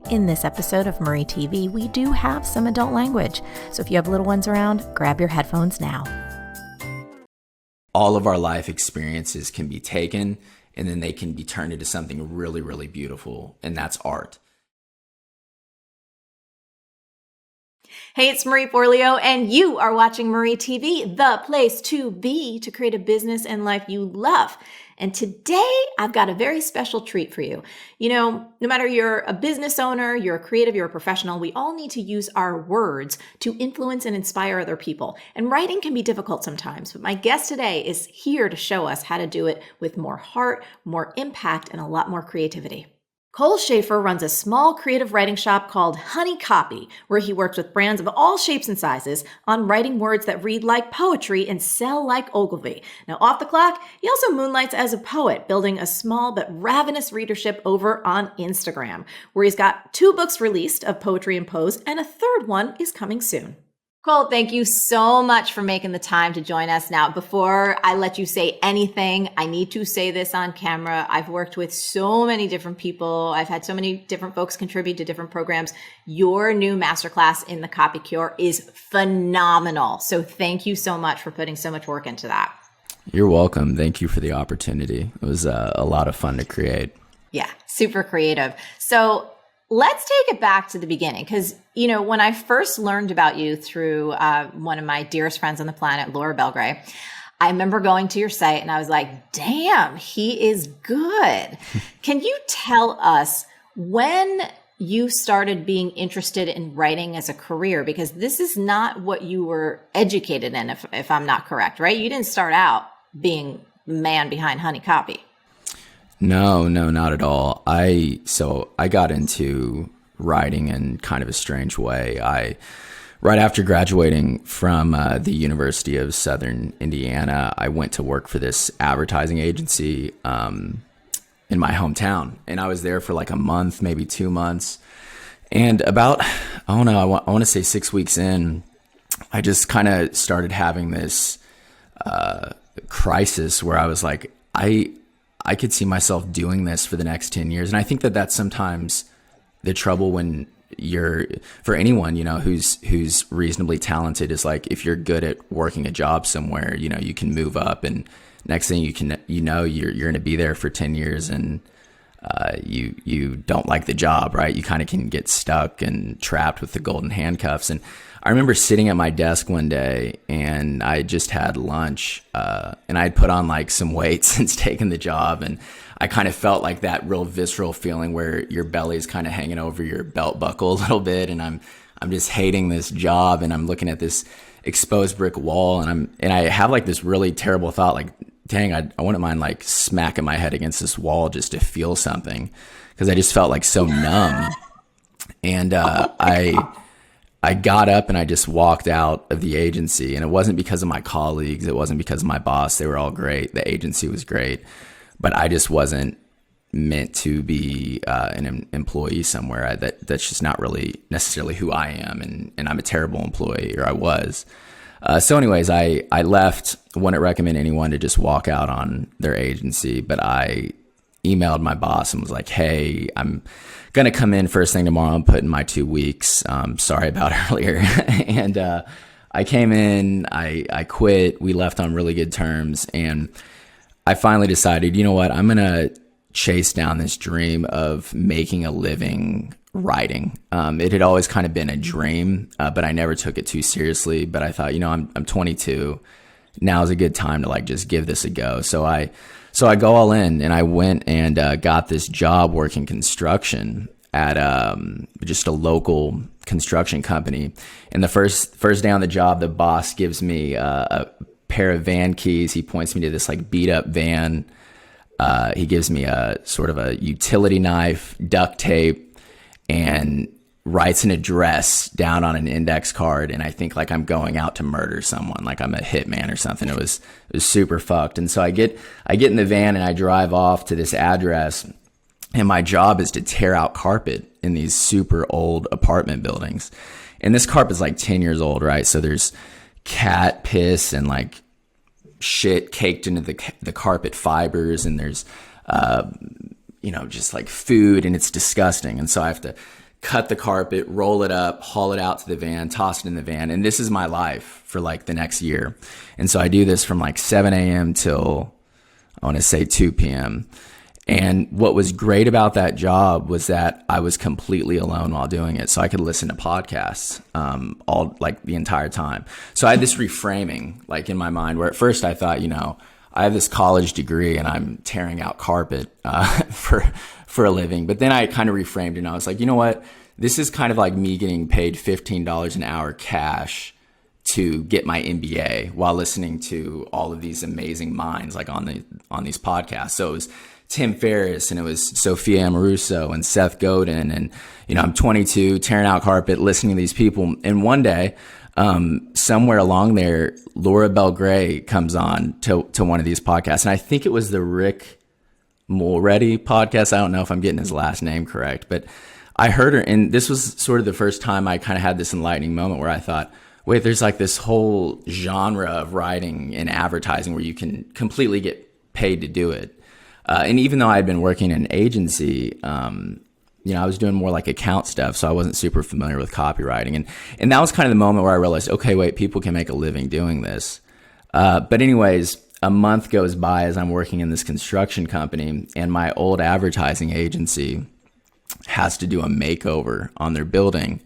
In this episode of Marie TV, we do have some adult language. So if you have little ones around, grab your headphones now. All of our life experiences can be taken and then they can be turned into something really, really beautiful. And that's art. Hey, it's Marie Forleo, and you are watching Marie TV, the place to be to create a business and life you love. And today, I've got a very special treat for you. You know, no matter you're a business owner, you're a creative, you're a professional, we all need to use our words to influence and inspire other people. And writing can be difficult sometimes, but my guest today is here to show us how to do it with more heart, more impact, and a lot more creativity. Schafer runs a small creative writing shop called Honey Copy, where he works with brands of all shapes and sizes on writing words that read like poetry and sell like Ogilvy. Now, off the clock, he also moonlights as a poet, building a small but ravenous readership over on Instagram, where he's got 2 books released of poetry and prose, and a 3rd one is coming soon. Cole, thank you so much for making the time to join us. Now, before I let you say anything, I need to say this on camera. I've worked with so many different people. I've had so many different folks contribute to different programs. Your new masterclass in the Copy Cure is phenomenal. So thank you so much for putting so much work into that. You're welcome. Thank you for the opportunity. It was a lot of fun to create. Yeah, super creative. So let's take it back to the beginning because, you know, when I first learned about you through one of my dearest friends on the planet, Laura Belgray, I remember going to your site and I was like, damn, he is good. Can you tell us when you started being interested in writing as a career? Because this is not what you were educated in, if I'm not correct, right? You didn't start out being the man behind Honey Copy. No, not at all. So I got into writing in kind of a strange way. Right after graduating from the University of Southern Indiana, I went to work for this advertising agency in my hometown. And I was there for like a month, maybe 2 months. And about, I don't know, I want to say 6 weeks in, I just kind of started having this crisis where I was like, I could see myself doing this for the next 10 years. And I think that that's sometimes the trouble when you're, for anyone, you know, who's reasonably talented, is like, if you're good at working a job somewhere, you know, you can move up, and next thing you're going to be there for 10 years and you don't like the job, right? You kind of can get stuck and trapped with the golden handcuffs. And I remember sitting at my desk one day and I just had lunch and I'd put on like some weight since taking the job. And I kind of felt like that real visceral feeling where your belly is kind of hanging over your belt buckle a little bit. And I'm just hating this job, and I'm looking at this exposed brick wall, and I have like this really terrible thought, like, dang, I wouldn't mind like smacking my head against this wall just to feel something, because I just felt like so numb. And I got up and I just walked out of the agency, and it wasn't because of my colleagues. It wasn't because of my boss. They were all great. The agency was great, but I just wasn't meant to be an employee somewhere. That's just not really necessarily who I am. And I'm a terrible employee, or I was. So anyways, I left. Wouldn't recommend anyone to just walk out on their agency, but I emailed my boss and was like, hey, I'm going to come in first thing tomorrow. I'm putting my 2 weeks. Sorry about earlier. And I came in, I quit. We left on really good terms. And I finally decided, you know what, I'm going to chase down this dream of making a living writing. It had always kind of been a dream, but I never took it too seriously. But I thought, you know, I'm 22. Now's a good time to like just give this a go. So I go all in, and I went and got this job working construction at just a local construction company. And the first day on the job, the boss gives me a pair of van keys. He points me to this like beat up van. He gives me a sort of a utility knife, duct tape, and writes an address down on an index card. And I think like I'm going out to murder someone, like I'm a hitman or something. It was super fucked. And so I get in the van and I drive off to this address, and my job is to tear out carpet in these super old apartment buildings. And this carpet is like 10 years old, right? So there's cat piss and like shit caked into the carpet fibers, and there's just like food, and it's disgusting. And so I have to cut the carpet, roll it up, haul it out to the van, toss it in the van. And this is my life for like the next year. And so I do this from like 7 a.m. till I want to say 2 p.m. And what was great about that job was that I was completely alone while doing it. So I could listen to podcasts all like the entire time. So I had this reframing like in my mind where at first I thought, I have this college degree and I'm tearing out carpet for a living. But then I kind of reframed it and I was like, you know what? This is kind of like me getting paid $15 an hour cash to get my MBA while listening to all of these amazing minds like on these podcasts. So it was Tim Ferriss and it was Sophia Amoruso and Seth Godin. And, I'm 22, tearing out carpet, listening to these people. And one day, somewhere along there, Laura Bell Gray comes on to one of these podcasts. And I think it was the Rick Mulready podcast. I don't know if I'm getting his last name correct, but I heard her. And this was sort of the first time I kind of had this enlightening moment where I thought, wait, there's like this whole genre of writing and advertising where you can completely get paid to do it. And even though I had been working in an agency, I was doing more like account stuff, so I wasn't super familiar with copywriting. And that was kind of the moment where I realized, okay, wait, people can make a living doing this. But anyways, a month goes by as I'm working in this construction company, and my old advertising agency has to do a makeover on their building.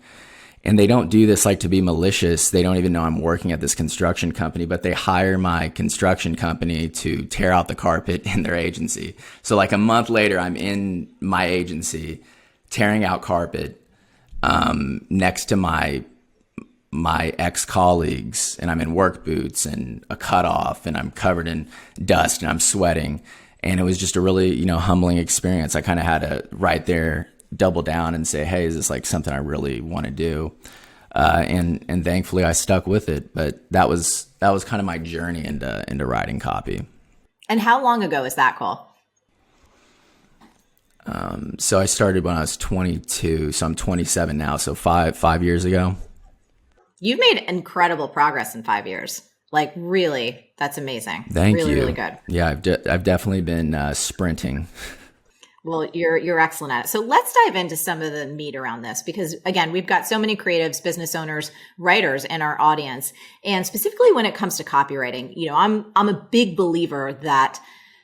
And they don't do this like to be malicious. They don't even know I'm working at this construction company, but they hire my construction company to tear out the carpet in their agency. So like a month later, I'm in my agency tearing out carpet next to my ex-colleagues, and I'm in work boots and a cutoff, and I'm covered in dust and I'm sweating. And it was just a really, humbling experience. I kind of had to right there double down and say, hey, is this like something I really want to do? And thankfully I stuck with it. But that was kind of my journey into writing copy. And how long ago is that, Cole? So I started when I was 22, so I'm 27 now. So five years ago. You've made incredible progress in 5 years. Like really, that's amazing. Thank you. Really, really good. Yeah, I've definitely been sprinting. Well, you're excellent at it. So let's dive into some of the meat around this, because again, we've got so many creatives, business owners, writers in our audience. And specifically when it comes to copywriting, I'm a big believer that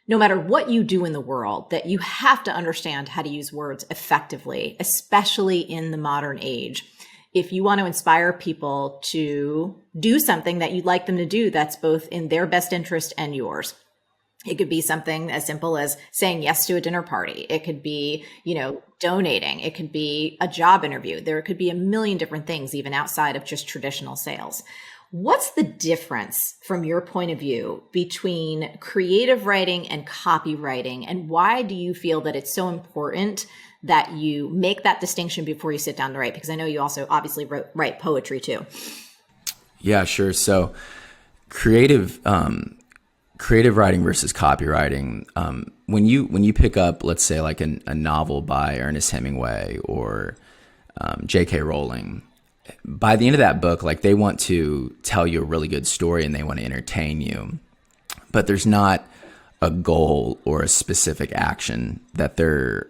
no matter what you do in the world, that you have to understand how to use words effectively, especially in the modern age. If you want to inspire people to do something that you'd like them to do, that's both in their best interest and yours. It could be something as simple as saying yes to a dinner party. It could be, donating. It could be a job interview. There could be a million different things, even outside of just traditional sales. What's the difference from your point of view between creative writing and copywriting? And why do you feel that it's so important that you make that distinction before you sit down to write? Because I know you also obviously write poetry too. Yeah, sure. So creative writing versus copywriting. When you pick up, let's say like a novel by Ernest Hemingway or J.K. Rowling, by the end of that book, like they want to tell you a really good story and they want to entertain you, but there's not a goal or a specific action that they're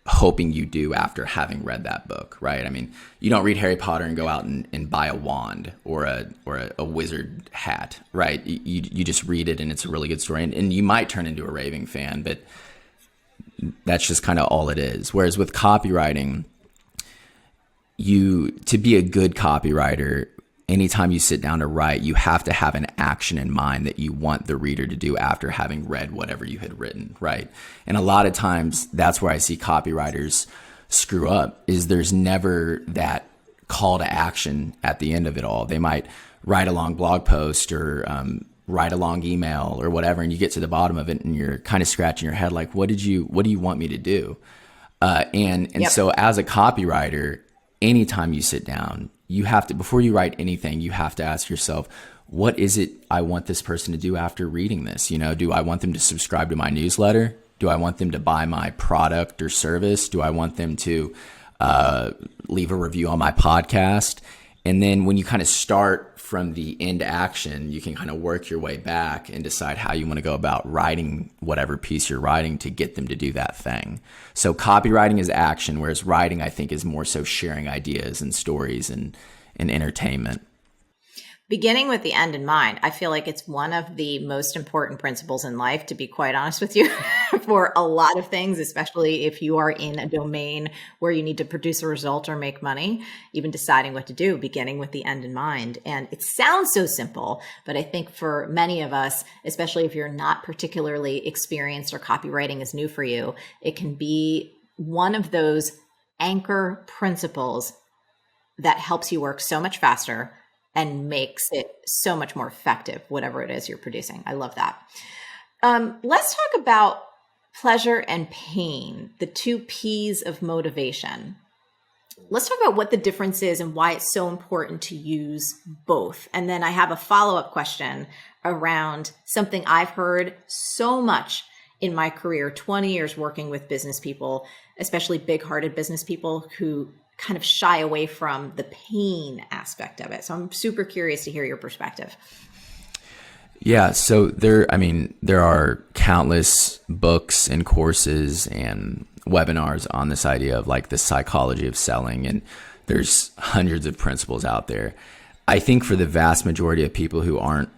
hoping you do after having read that book, right? I mean, you don't read Harry Potter and go out and buy a wand or a wizard hat, right? You just read it and it's a really good story, and you might turn into a raving fan, but that's just kind of all it is. Whereas with copywriting, to be a good copywriter, anytime you sit down to write, you have to have an action in mind that you want the reader to do after having read whatever you had written, right? And a lot of times that's where I see copywriters screw up, is there's never that call to action at the end of it all. They might write a long blog post or write a long email or whatever, and you get to the bottom of it and you're kind of scratching your head like, what do you want me to do? Yep. So as a copywriter, anytime you sit down, you have to, before you write anything, you have to ask yourself, what is it I want this person to do after reading this? Do I want them to subscribe to my newsletter? Do I want them to buy my product or service? Do I want them to leave a review on my podcast? And then when you kind of start from the end action, you can kind of work your way back and decide how you want to go about writing whatever piece you're writing to get them to do that thing. So copywriting is action, whereas writing, I think, is more so sharing ideas and stories and entertainment. Beginning with the end in mind, I feel like it's one of the most important principles in life, to be quite honest with you, for a lot of things, especially if you are in a domain where you need to produce a result or make money, even deciding what to do, beginning with the end in mind. And it sounds so simple, but I think for many of us, especially if you're not particularly experienced or copywriting is new for you, it can be one of those anchor principles that helps you work so much faster and makes it so much more effective, whatever it is you're producing. I love that. Let's talk about pleasure and pain, the two P's of motivation. Let's talk about what the difference is and why it's so important to use both. And then I have a follow-up question around something I've heard so much in my career, 20 years working with business people, especially big-hearted business people who kind of shy away from the pain aspect of it. So I'm super curious to hear your perspective. Yeah, so there are countless books and courses and webinars on this idea of like the psychology of selling, and there's hundreds of principles out there. I think for the vast majority of people who aren't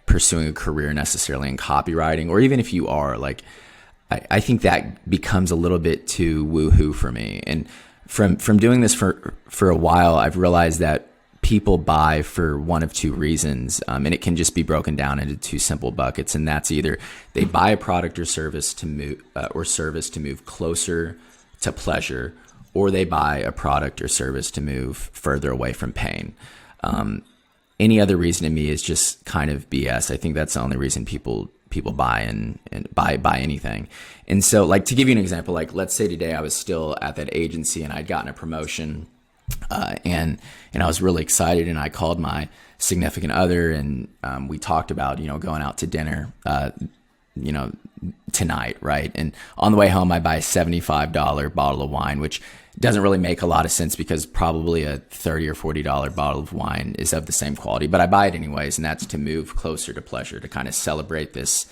pursuing a career necessarily in copywriting, or even if you are, like, I think that becomes a little bit too woohoo for me. And from doing this for a while, I've realized that people buy for one of two reasons, and it can just be broken down into two simple buckets. And that's either they buy a product or service to move closer to pleasure, or they buy a product or service to move further away from pain. Any other reason to me is just kind of BS. I think that's the only reason people buy and buy anything. And so, like, to give you an example, like, let's say today I was still at that agency and I'd gotten a promotion, and I was really excited, and I called my significant other, and we talked about, going out to dinner, tonight, right? And on the way home, I buy a $75 bottle of wine, which doesn't really make a lot of sense because probably a $30 or $40 bottle of wine is of the same quality, but I buy it anyways. And that's to move closer to pleasure, to kind of celebrate this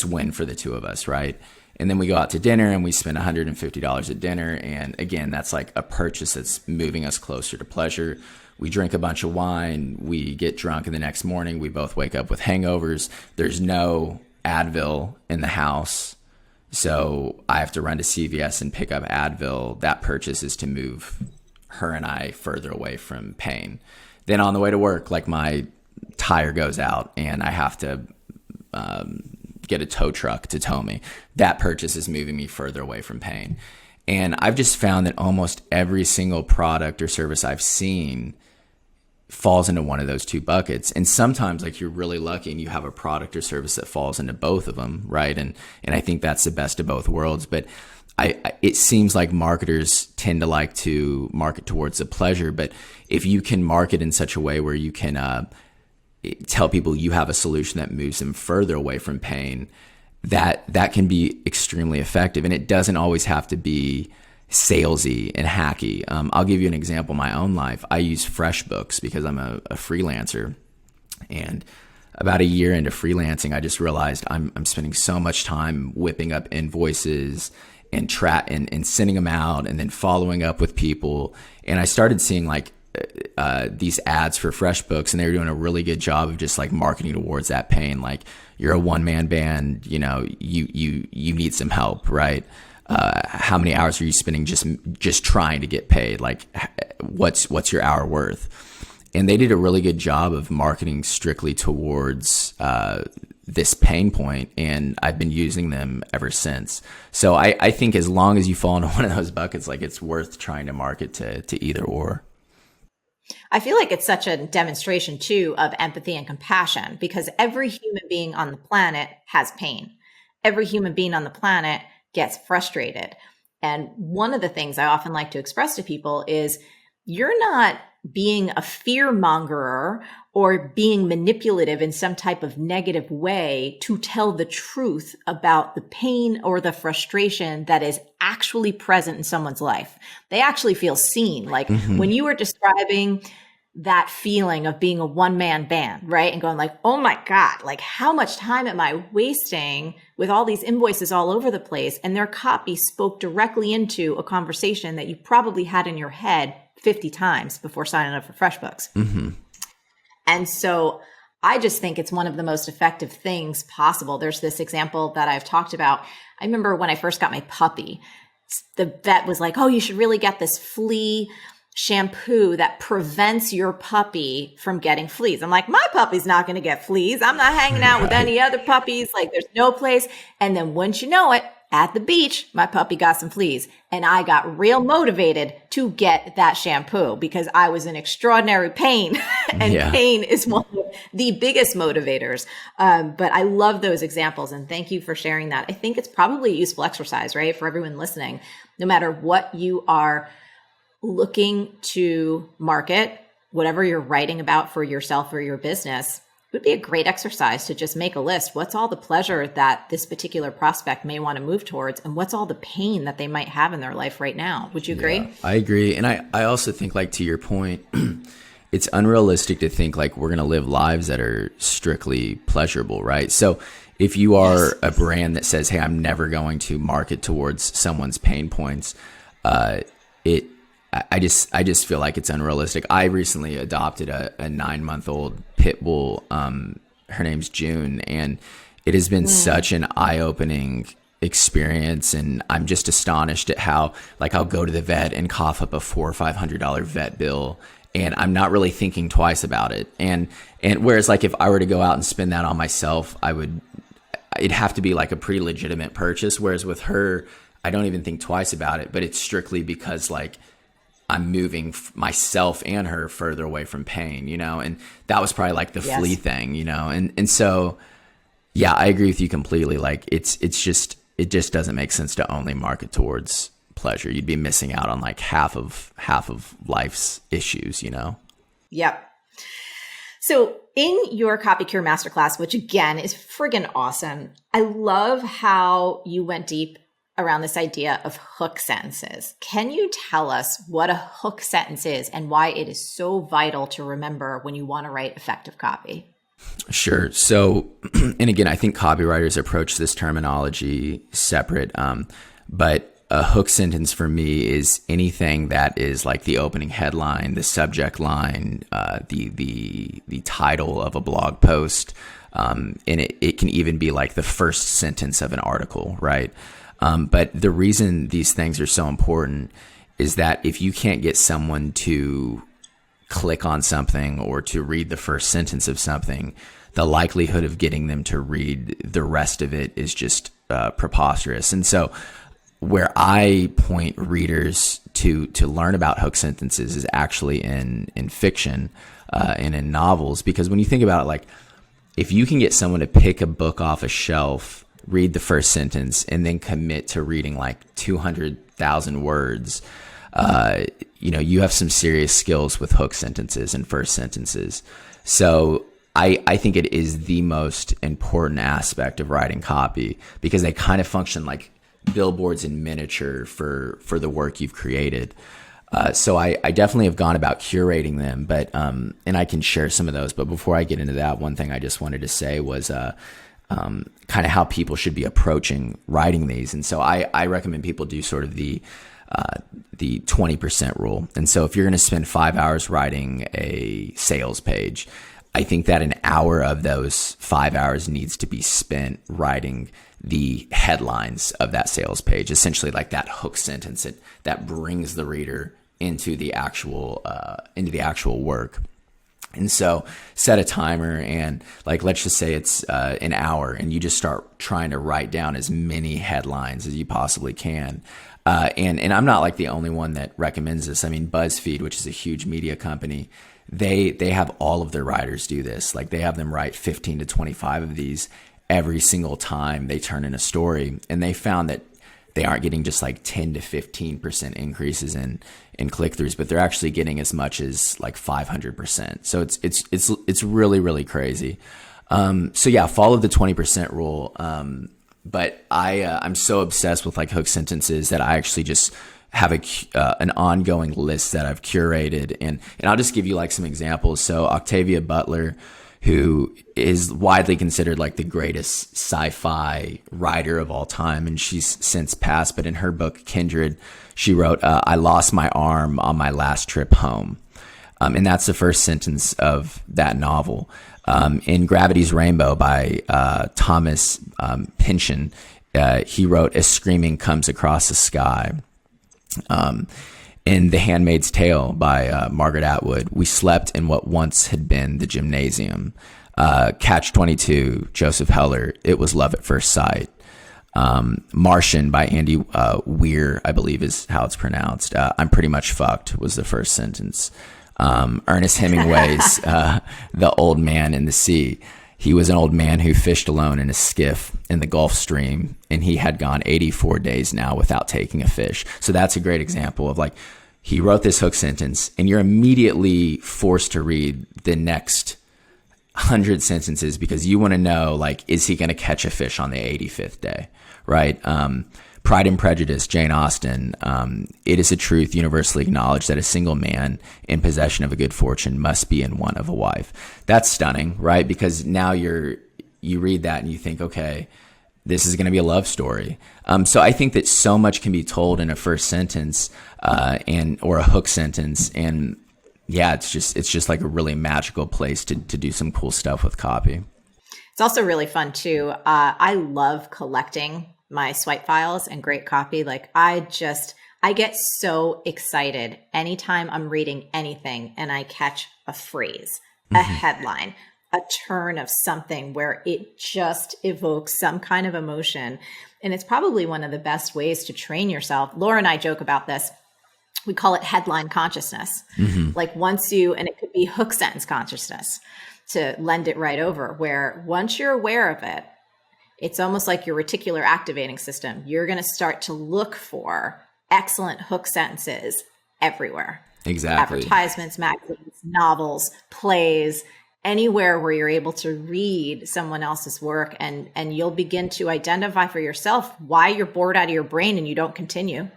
win for the two of us, right? And then we go out to dinner and we spend $150 at dinner. And again, that's like a purchase that's moving us closer to pleasure. We drink a bunch of wine, we get drunk, and the next morning we both wake up with hangovers. There's no Advil in the house, so I have to run to CVS and pick up Advil. That purchase is to move her and I further away from pain. Then on the way to work, like, my tire goes out and I have to get a tow truck to tow me. That purchase is moving me further away from pain. And I've just found that almost every single product or service I've seen falls into one of those two buckets. And sometimes, like, you're really lucky and you have a product or service that falls into both of them, right? And I think that's the best of both worlds. But it seems like marketers tend to like to market towards the pleasure. But if you can market in such a way where you can tell people you have a solution that moves them further away from pain, that can be extremely effective. And it doesn't always have to be salesy and hacky. I'll give you an example in my own life. I use FreshBooks because I'm a freelancer, and about a year into freelancing, I just realized I'm spending so much time whipping up invoices and sending them out, and then following up with people. And I started seeing like these ads for FreshBooks, and they were doing a really good job of just like marketing towards that pain. Like, you're a one-man band, you need some help, right? How many hours are you spending just trying to get paid? Like, what's your hour worth? And they did a really good job of marketing strictly towards this pain point, and I've been using them ever since. So I think as long as you fall into one of those buckets, like, it's worth trying to market to either or. I feel like it's such a demonstration too of empathy and compassion, because every human being on the planet has pain. Every human being on the planet gets frustrated. And one of the things I often like to express to people is, you're not being a fear-mongerer or being manipulative in some type of negative way to tell the truth about the pain or the frustration that is actually present in someone's life. They actually feel seen. Like, when you were describing that feeling of being a one-man band, right? And going like, oh my God, like how much time am I wasting with all these invoices all over the place? And their copy spoke directly into a conversation that you probably had in your head 50 times before signing up for FreshBooks. Mm-hmm. And so I just think it's one of the most effective things possible. There's this example that I've talked about. I remember when I first got my puppy, the vet was like, oh, you should really get this flea shampoo that prevents your puppy from getting fleas. I'm like, my puppy's not going to get fleas. I'm not hanging out with any other puppies. Like there's no place. And then once you know it, at the beach, my puppy got some fleas and I got real motivated to get that shampoo because I was in extraordinary pain and pain is one of the biggest motivators. But I love those examples and thank you for sharing that. I think it's probably a useful exercise, right? For everyone listening, no matter what you are looking to market, whatever you're writing about for yourself or your business, it would be a great exercise to just make a list. What's all the pleasure that this particular prospect may want to move towards? And what's all the pain that they might have in their life right now? Would you agree? Yeah, I agree. And I also think, like, to your point, it's unrealistic to think like we're going to live lives that are strictly pleasurable, right? So if you are a brand that says, hey, I'm never going to market towards someone's pain points, I just feel like it's unrealistic. I recently adopted a 9-month-old pit bull. Her name's June, and it has been such an eye-opening experience. And I'm just astonished at how, like, I'll go to the vet and cough up a $400 or $500 vet bill, and I'm not really thinking twice about it. And whereas, like, if I were to go out and spend that on myself, it'd have to be like a pretty legitimate purchase. Whereas with her, I don't even think twice about it, but it's strictly because, like, I'm moving myself and her further away from pain, and that was probably like the flea thing, and so, yeah, I agree with you completely. Like it just doesn't make sense to only market towards pleasure. You'd be missing out on like half of life's issues, Yep. So in your Copy Cure Masterclass, which again is friggin' awesome, I love how you went deep around this idea of hook sentences. Can you tell us what a hook sentence is and why it is so vital to remember when you want to write effective copy? Sure. So, and again, I think copywriters approach this terminology separate, but a hook sentence for me is anything that is like the opening headline, the subject line, the title of a blog post, and it can even be like the first sentence of an article, right? But the reason these things are so important is that if you can't get someone to click on something or to read the first sentence of something, the likelihood of getting them to read the rest of it is just preposterous. And so where I point readers to learn about hook sentences is actually in fiction and in novels, because when you think about it, like if you can get someone to pick a book off a shelf, read the first sentence, and then commit to reading like 200,000 words, you have some serious skills with hook sentences and first sentences. So I think it is the most important aspect of writing copy, because they kind of function like billboards in miniature for the work you've created. So I definitely have gone about curating them, but and I can share some of those. But before I get into that, one thing I just wanted to say was kind of how people should be approaching writing these. And so I recommend people do sort of the 20% rule. And so if you're going to spend 5 hours writing a sales page, I think that an hour of those 5 hours needs to be spent writing the headlines of that sales page, essentially like that hook sentence that brings the reader into the actual work. And so set a timer, and like, let's just say it's an hour, and you just start trying to write down as many headlines as you possibly can. And I'm not like the only one that recommends this. I mean, BuzzFeed, which is a huge media company, they have all of their writers do this. Like they have them write 15 to 25 of these every single time they turn in a story. And they found that they aren't getting just like 10 to 15% increases in click-throughs, but they're actually getting as much as like 500%. So it's really, really crazy. So yeah, follow the 20% rule. But I'm so obsessed with like hook sentences that I actually just have an ongoing list that I've curated, and I'll just give you like some examples. So Octavia Butler, who is widely considered like the greatest sci-fi writer of all time, and she's since passed, but in her book Kindred, she wrote, "I lost my arm on my last trip home." And that's the first sentence of that novel. In Gravity's Rainbow by Thomas Pynchon, he wrote, "A screaming comes across the sky." In The Handmaid's Tale by Margaret Atwood, "We slept in what once had been the gymnasium." Catch-22, Joseph Heller, "It was love at first sight." Martian by Andy Weir, I believe is how it's pronounced. "I'm pretty much fucked" was the first sentence. Ernest Hemingway's The Old Man in the Sea. "He was an old man who fished alone in a skiff in the Gulf Stream, and he had gone 84 days now without taking a fish." So that's a great example of like, he wrote this hook sentence, and you're immediately forced to read the next 100 sentences because you want to know, like, is he going to catch a fish on the 85th day, right? Pride and Prejudice, Jane Austen. "It is a truth universally acknowledged that a single man in possession of a good fortune must be in want of a wife." That's stunning, right? Because now you read that and you think, okay, this is going to be a love story. So I think that so much can be told in a first sentence, or a hook sentence. And yeah, it's just like a really magical place to do some cool stuff with copy. It's also really fun too. I love collecting my swipe files and great copy. Like I get so excited anytime I'm reading anything and I catch a phrase, a headline, a turn of something where it just evokes some kind of emotion. And it's probably one of the best ways to train yourself. Laura and I joke about this. We call it headline consciousness. Like and it could be hook sentence consciousness to lend it right over, where once you're aware of it, it's almost like your reticular activating system. You're going to start to look for excellent hook sentences everywhere. Exactly. Advertisements, magazines, novels, plays, anywhere where you're able to read someone else's work, and you'll begin to identify for yourself why you're bored out of your brain and you don't continue,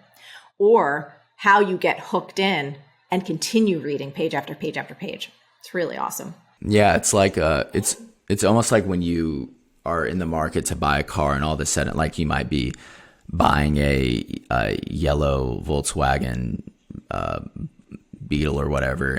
or how you get hooked in and continue reading page after page after page. It's really awesome. Yeah, it's like it's almost like when you are in the market to buy a car and all of a sudden, like, you might be buying a yellow Volkswagen Beetle or whatever,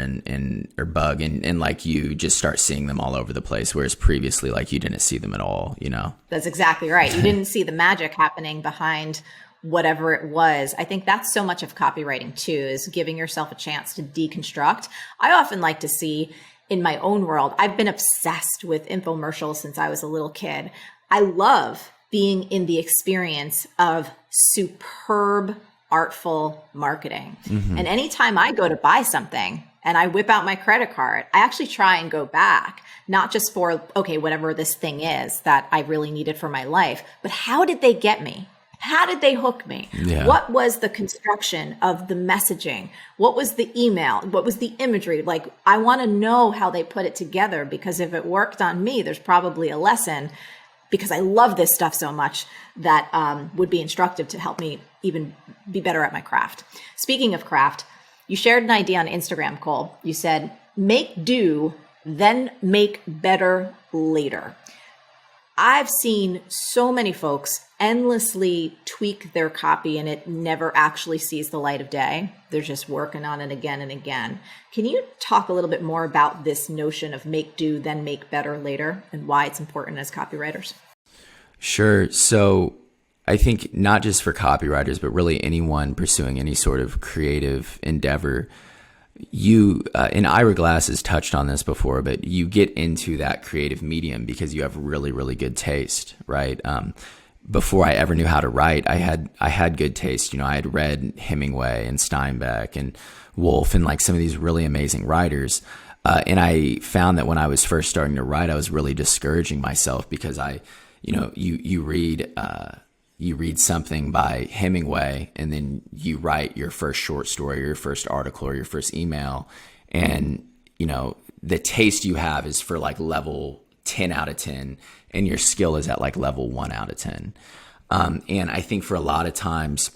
or Bug, and like you just start seeing them all over the place, whereas previously, like, you didn't see them at all, you know? That's exactly right. You didn't see the magic happening behind whatever it was. I think that's so much of copywriting too, is giving yourself a chance to deconstruct. I often like to see in my own world, I've been obsessed with infomercials since I was a little kid. I love being in the experience of superb, artful marketing. And anytime I go to buy something and I whip out my credit card, I actually try and go back, not just for, okay, whatever this thing is that I really needed for my life, but how did they get me? How did they hook me? Yeah. What was the construction of the messaging? What was the email? What was the imagery? Like, I want to know how they put it together, because if it worked on me, there's probably a lesson, because I love this stuff so much, that would be instructive to help me even be better at my craft. Speaking of craft, you shared an idea on Instagram, Cole. You said, make do, then make better later. I've seen so many folks endlessly tweak their copy and it never actually sees the light of day. They're just working on it again and again. Can you talk a little bit more about this notion of make do, then make better later, and why it's important as copywriters? Sure. So I think not just for copywriters, but really anyone pursuing any sort of creative endeavor, and Ira Glass has touched on this before, but you get into that creative medium because you have really, really good taste, right? Before I ever knew how to write, I had good taste. You know, I had read Hemingway and Steinbeck and Woolf and like some of these really amazing writers. And I found that when I was first starting to write, I was really discouraging myself because you read something by Hemingway and then you write your first short story or your first article or your first email, and the taste you have is for like level 10 out of 10 and your skill is at like level 1 out of 10. And I think for a lot of times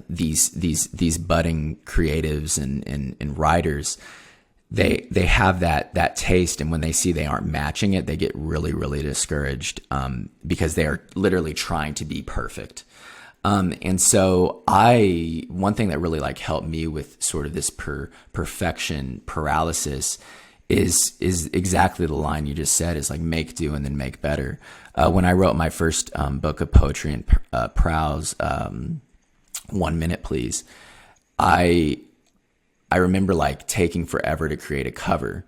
these budding creatives and writers, they have that taste, and when they see they aren't matching it, they get really, really discouraged, because they are literally trying to be perfect. And so one thing that really like helped me with sort of this perfection paralysis is exactly the line you just said, is like make do and then make better. When I wrote my first book of poetry and prose, 1 Minute Please, I remember like taking forever to create a cover,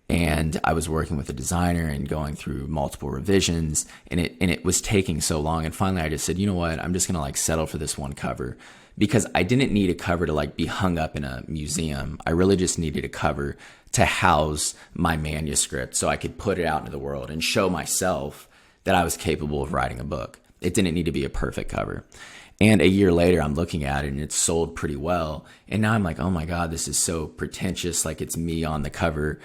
and I was working with a designer and going through multiple revisions, and it was taking so long. And finally I just said, you know what, I'm just going to like settle for this one cover, because I didn't need a cover to like be hung up in a museum. I really just needed a cover to house my manuscript so I could put it out into the world and show myself that I was capable of writing a book. It didn't need to be a perfect cover. And a year later, I'm looking at it and it's sold pretty well. And now I'm like, oh my God, this is so pretentious. Like it's me on the cover,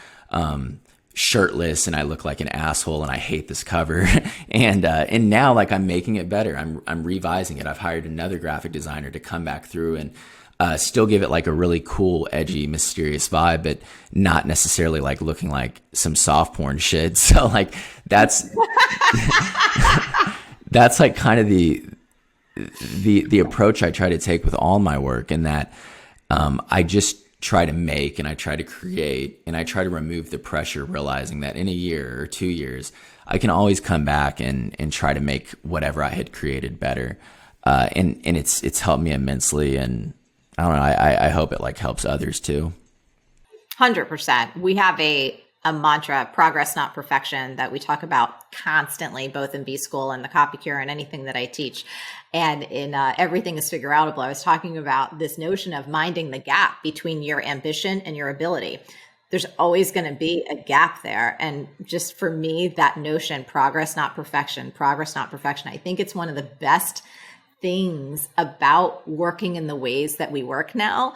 shirtless, and I look like an asshole, and I hate this cover. And now like I'm making it better. I'm revising it. I've hired another graphic designer to come back through and still give it like a really cool, edgy, mysterious vibe, but not necessarily like looking like some soft porn shit. So like that's that's like kind of the approach I try to take with all my work, in that I just try to make, and I try to create, and I try to remove the pressure, realizing that in a year or 2 years, I can always come back and try to make whatever I had created better. And it's helped me immensely. And I don't know, I hope it like helps others too. 100%. We have a mantra, progress, not perfection, that we talk about constantly, both in B School and the Copy Cure and anything that I teach. And in Everything is Figureoutable, I was talking about this notion of minding the gap between your ambition and your ability. There's always going to be a gap there. And just for me, that notion, progress, not perfection, I think it's one of the best things about working in the ways that we work now,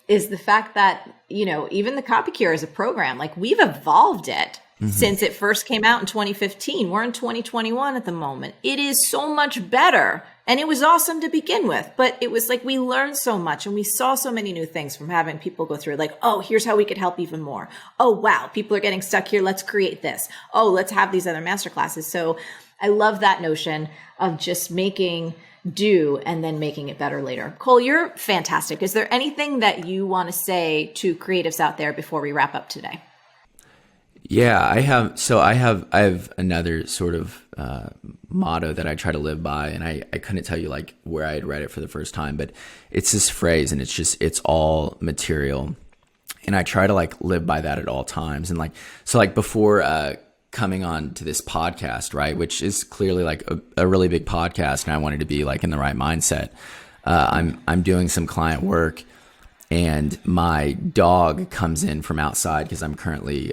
is the fact that, even the Copy Cure is a program, like we've evolved it since it first came out in 2015. We're in 2021 at the moment. It is so much better. And it was awesome to begin with, but it was like we learned so much and we saw so many new things from having people go through, like, oh, here's how we could help even more. Oh, wow, people are getting stuck here. Let's create this. Oh, let's have these other masterclasses. So I love that notion of just making do and then making it better later. Cole, you're fantastic. Is there anything that you want to say to creatives out there before we wrap up today? Yeah, I have another sort of motto that I try to live by, and I couldn't tell you like where I had read it for the first time, but it's this phrase, and it's all material. And I try to like live by that at all times. And like, so like before coming on to this podcast, right, which is clearly like a really big podcast, and I wanted to be like in the right mindset. I'm doing some client work, and my dog comes in from outside because I'm currently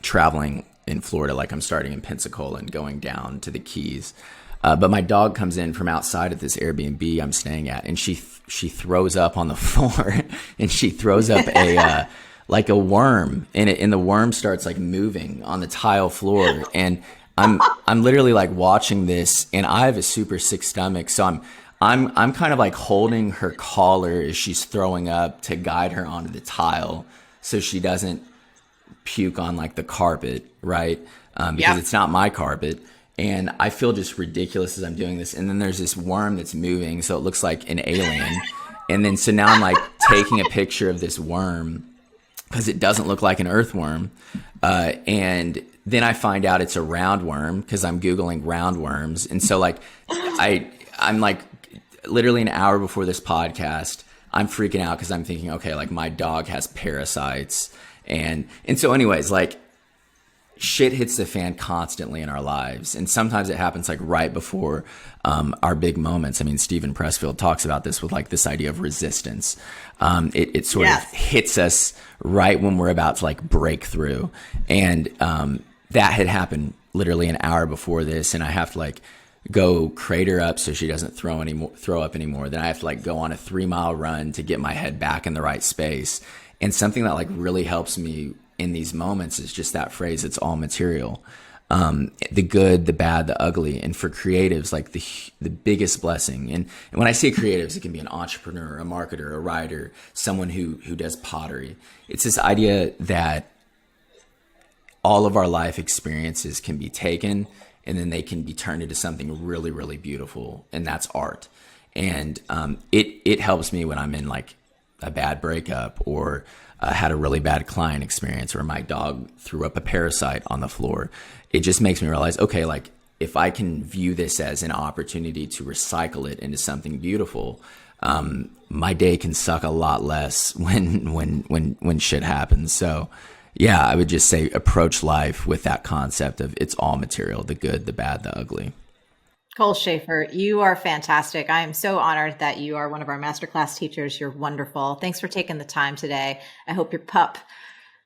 traveling in Florida. Like I'm starting in Pensacola and going down to the Keys. But my dog comes in from outside at this Airbnb I'm staying at, and she throws up on the floor, and she throws up a like a worm, and the worm starts like moving on the tile floor, and I'm literally like watching this, and I have a super sick stomach, so I'm kind of like holding her collar as she's throwing up to guide her onto the tile so she doesn't puke on like the carpet, right? Because it's not my carpet. And I feel just ridiculous as I'm doing this. And then there's this worm that's moving, so it looks like an alien. And then so now I'm like taking a picture of this worm because it doesn't look like an earthworm. And then I find out it's a roundworm because I'm Googling roundworms. And so like I'm like literally an hour before this podcast, I'm freaking out because I'm thinking, okay, like my dog has parasites. And so anyways, like shit hits the fan constantly in our lives. And sometimes it happens like right before our big moments. I mean, Stephen Pressfield talks about this with like this idea of resistance. It sort of hits us right when we're about to like break through. And that had happened literally an hour before this. And I have to like go crate her up so she doesn't throw up anymore. Then I have to like go on a 3-mile run to get my head back in the right space. And something that like really helps me in these moments is just that phrase, it's all material. the good, the bad, the ugly. And for creatives, like the biggest blessing. And when I say creatives, it can be an entrepreneur, a marketer, a writer, someone who does pottery. It's this idea that all of our life experiences can be taken and then they can be turned into something really, really beautiful. And that's art. And it helps me when I'm in like a bad breakup, or had a really bad client experience, or my dog threw up a parasite on the floor. It just makes me realize, okay, like if I can view this as an opportunity to recycle it into something beautiful, my day can suck a lot less when shit happens. So yeah, I would just say approach life with that concept of it's all material, the good, the bad, the ugly. Cole Schafer, you are fantastic. I am so honored that you are one of our masterclass teachers. You're wonderful. Thanks for taking the time today. I hope your pup,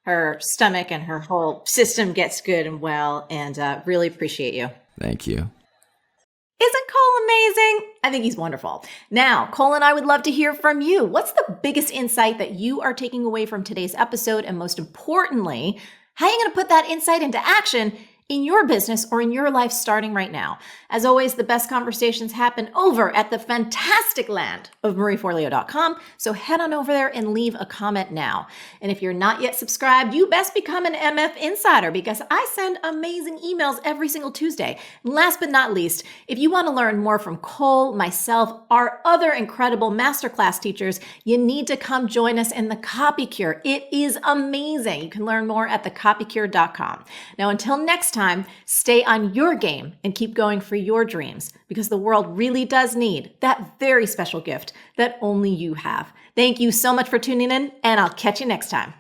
her stomach and her whole system gets good and well, and really appreciate you. Thank you. Isn't Cole amazing? I think he's wonderful. Now, Cole and I would love to hear from you. What's the biggest insight that you are taking away from today's episode? And most importantly, how are you going to put that insight into action in your business or in your life starting right now? As always, the best conversations happen over at the fantastic land of marieforleo.com. So head on over there and leave a comment now. And if you're not yet subscribed, you best become an MF Insider, because I send amazing emails every single Tuesday. And last but not least, if you want to learn more from Cole, myself, our other incredible masterclass teachers, you need to come join us in the Copy Cure. It is amazing. You can learn more at thecopycure.com. Now, until next time, stay on your game and keep going for your dreams, because the world really does need that very special gift that only you have. Thank you so much for tuning in, and I'll catch you next time.